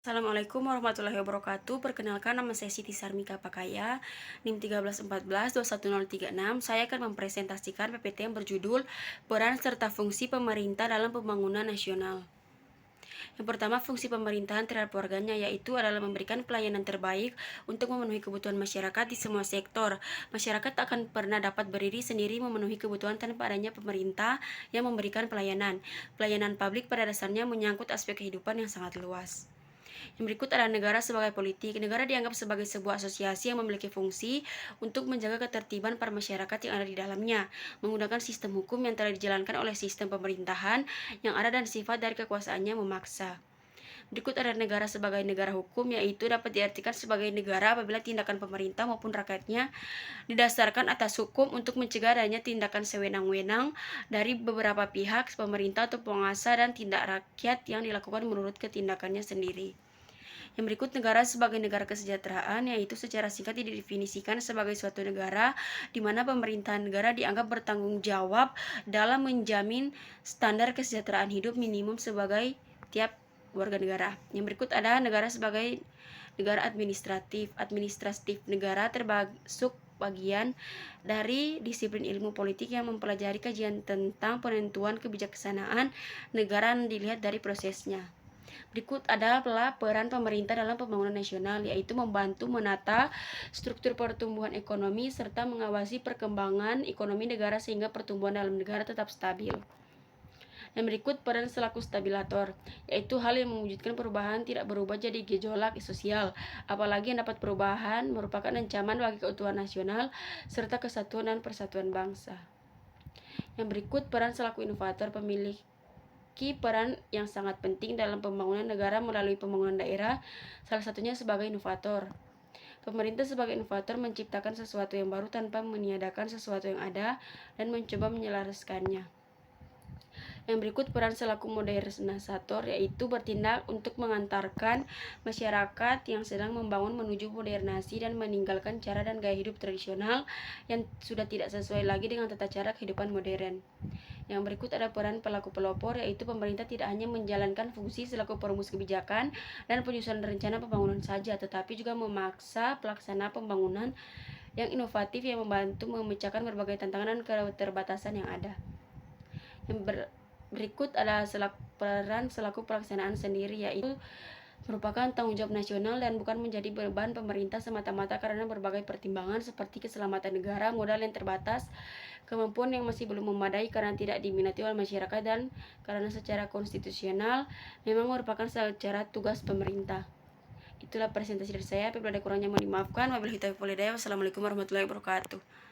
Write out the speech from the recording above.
Assalamualaikum warahmatullahi wabarakatuh. Perkenalkan, nama saya Siti Sarmika Pakaya, NIM 1314-21036. Saya akan mempresentasikan PPT yang berjudul Peran serta Fungsi Pemerintah dalam Pembangunan Nasional. Yang pertama, fungsi pemerintahan terhadap warganya yaitu adalah memberikan pelayanan terbaik untuk memenuhi kebutuhan masyarakat di semua sektor. Masyarakat akan pernah dapat berdiri sendiri memenuhi kebutuhan tanpa adanya pemerintah yang memberikan pelayanan. Pelayanan publik pada dasarnya menyangkut aspek kehidupan yang sangat luas. Yang berikut adalah negara sebagai politik. Negara dianggap sebagai sebuah asosiasi yang memiliki fungsi untuk menjaga ketertiban para masyarakat yang ada di dalamnya, menggunakan sistem hukum yang telah dijalankan oleh sistem pemerintahan yang ada dan sifat dari kekuasaannya memaksa. Berikut adalah negara sebagai negara hukum, yaitu dapat diartikan sebagai negara apabila tindakan pemerintah maupun rakyatnya didasarkan atas hukum untuk mencegah adanya tindakan sewenang-wenang dari beberapa pihak, pemerintah atau penguasa, dan tindak rakyat yang dilakukan menurut ketindakannya sendiri. Yang berikut negara sebagai negara kesejahteraan, yaitu secara singkat didefinisikan sebagai suatu negara di mana pemerintahan negara dianggap bertanggung jawab dalam menjamin standar kesejahteraan hidup minimum sebagai tiap warga negara. Yang berikut ada negara sebagai negara administratif. Administratif negara termasuk bagian dari disiplin ilmu politik yang mempelajari kajian tentang penentuan kebijaksanaan negara yang dilihat dari prosesnya. Berikut adalah peran pemerintah dalam pembangunan nasional, yaitu membantu menata struktur pertumbuhan ekonomi serta mengawasi perkembangan ekonomi negara sehingga pertumbuhan dalam negara tetap stabil. Dan berikut peran selaku stabilator, yaitu hal yang mewujudkan perubahan tidak berubah jadi gejolak sosial, apalagi yang dapat perubahan merupakan ancaman bagi keutuhan nasional serta kesatuan dan persatuan bangsa. Yang berikut peran selaku inovator, memiliki peran yang sangat penting dalam pembangunan negara melalui pembangunan daerah, salah satunya sebagai inovator. Pemerintah sebagai inovator menciptakan sesuatu yang baru tanpa meniadakan sesuatu yang ada dan mencoba menyelaraskannya. Yang berikut peran selaku modernisator, yaitu bertindak untuk mengantarkan masyarakat yang sedang membangun menuju modernisasi dan meninggalkan cara dan gaya hidup tradisional yang sudah tidak sesuai lagi dengan tata cara kehidupan modern. Yang berikut ada peran pelaku pelopor, yaitu pemerintah tidak hanya menjalankan fungsi selaku perumus kebijakan dan penyusunan rencana pembangunan saja, tetapi juga memaksa pelaksana pembangunan yang inovatif yang membantu memecahkan berbagai tantangan dan keterbatasan yang ada. Yang berikut adalah peran selaku pelaksanaan sendiri, yaitu merupakan tanggung jawab nasional dan bukan menjadi beban pemerintah semata-mata karena berbagai pertimbangan seperti keselamatan negara, modal yang terbatas, kemampuan yang masih belum memadai karena tidak diminati oleh masyarakat, dan karena secara konstitusional memang merupakan secara tugas pemerintah. Itulah presentasi dari saya. Apabila ada kurangnya mohon dimaafkan. Wabillahi taufiq wal hidayah. Wassalamualaikum warahmatullahi wabarakatuh.